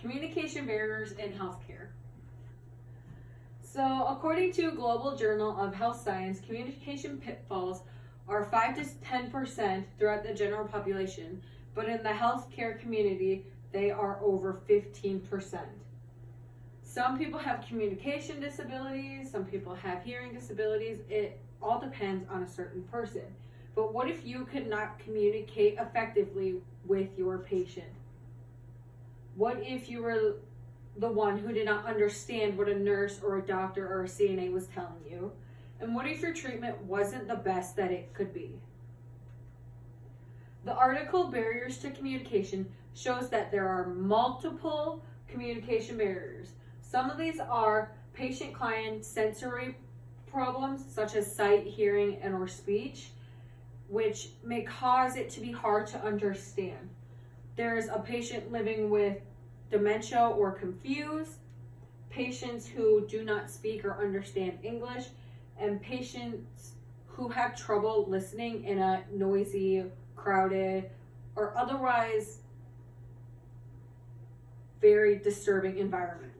Communication barriers in healthcare. So, according to Global Journal of Health Science, communication pitfalls are 5 to 10% throughout the general population, but in the healthcare community, they are over 15%. Some people have communication disabilities, some people have hearing disabilities. It all depends on a certain person. But what if you could not communicate effectively with your patient? What if you were the one who did not understand what a nurse or a doctor or a CNA was telling you? And what if your treatment wasn't the best that it could be? The article Barriers to Communication shows that there are multiple communication barriers. Some of these are patient-client sensory problems, such as sight, hearing, and or speech, which may cause it to be hard to understand. There's a patient living with dementia or confused, patients who do not speak or understand English, and patients who have trouble listening in a noisy, crowded, or otherwise very disturbing environment.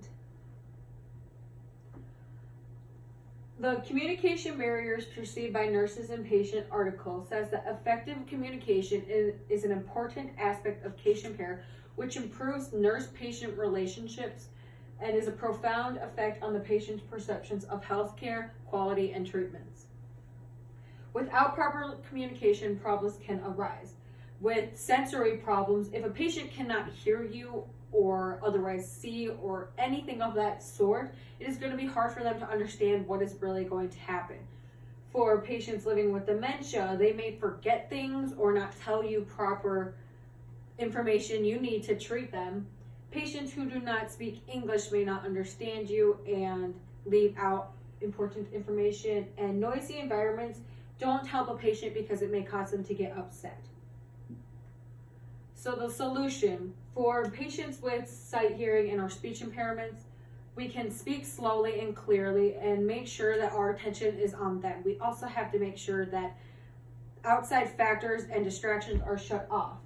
The Communication Barriers Perceived by Nurses and Patient article says that effective communication is an important aspect of patient care, which improves nurse-patient relationships and is a profound effect on the patient's perceptions of healthcare, quality, and treatments. Without proper communication, problems can arise. With sensory problems, if a patient cannot hear you or otherwise see or anything of that sort, it is going to be hard for them to understand what is really going to happen. For patients living with dementia, they may forget things or not tell you proper information you need to treat them. Patients who do not speak English may not understand you and leave out important information, and noisy environments don't help a patient because it may cause them to get upset. So the solution for patients with sight, hearing, and or speech impairments, we can speak slowly and clearly and make sure that our attention is on them. We also have to make sure that outside factors and distractions are shut off.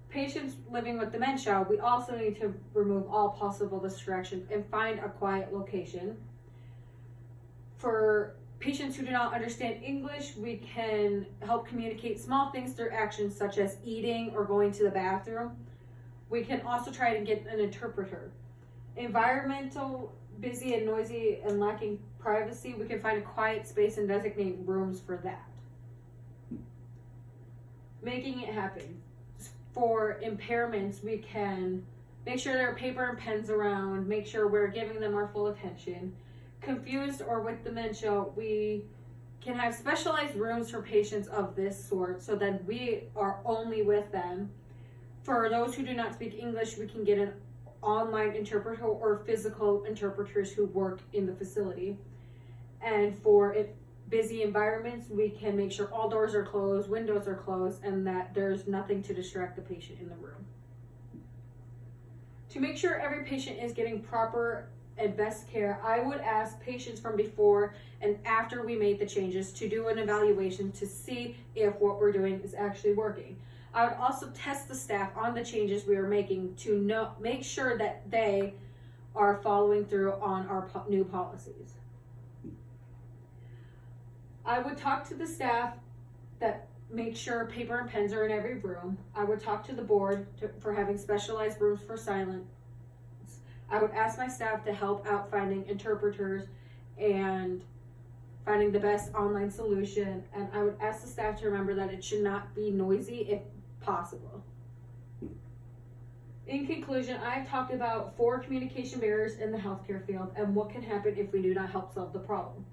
Patients living with dementia, we also need to remove all possible distractions and find a quiet location. For patients who do not understand English, we can help communicate small things through actions such as eating or going to the bathroom. We can also try to get an interpreter. Environmental, busy and noisy and lacking privacy, we can find a quiet space and designate rooms for that. Making it happen. For impairments, we can make sure there are paper and pens around, make sure we're giving them our full attention. Confused or with dementia, we can have specialized rooms for patients of this sort so that we are only with them. For those who do not speak English, we can get an online interpreter or physical interpreters who work in the facility. And for busy environments, we can make sure all doors are closed, windows are closed, and that there's nothing to distract the patient in the room. To make sure every patient is getting proper and best care, I would ask patients from before and after we made the changes to do an evaluation to see if what we're doing is actually working. I would also test the staff on the changes we are making to make sure that they are following through on our new policies. I would talk to the staff that make sure paper and pens are in every room. I would talk to the board for having specialized rooms for silence. I would ask my staff to help out finding interpreters and finding the best online solution. And I would ask the staff to remember that it should not be noisy if possible. In conclusion, I've talked about 4 communication barriers in the healthcare field and what can happen if we do not help solve the problem.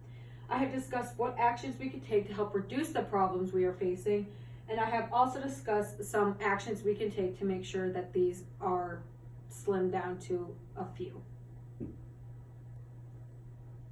I have discussed what actions we can take to help reduce the problems we are facing, and I have also discussed some actions we can take to make sure that these are slimmed down to a few.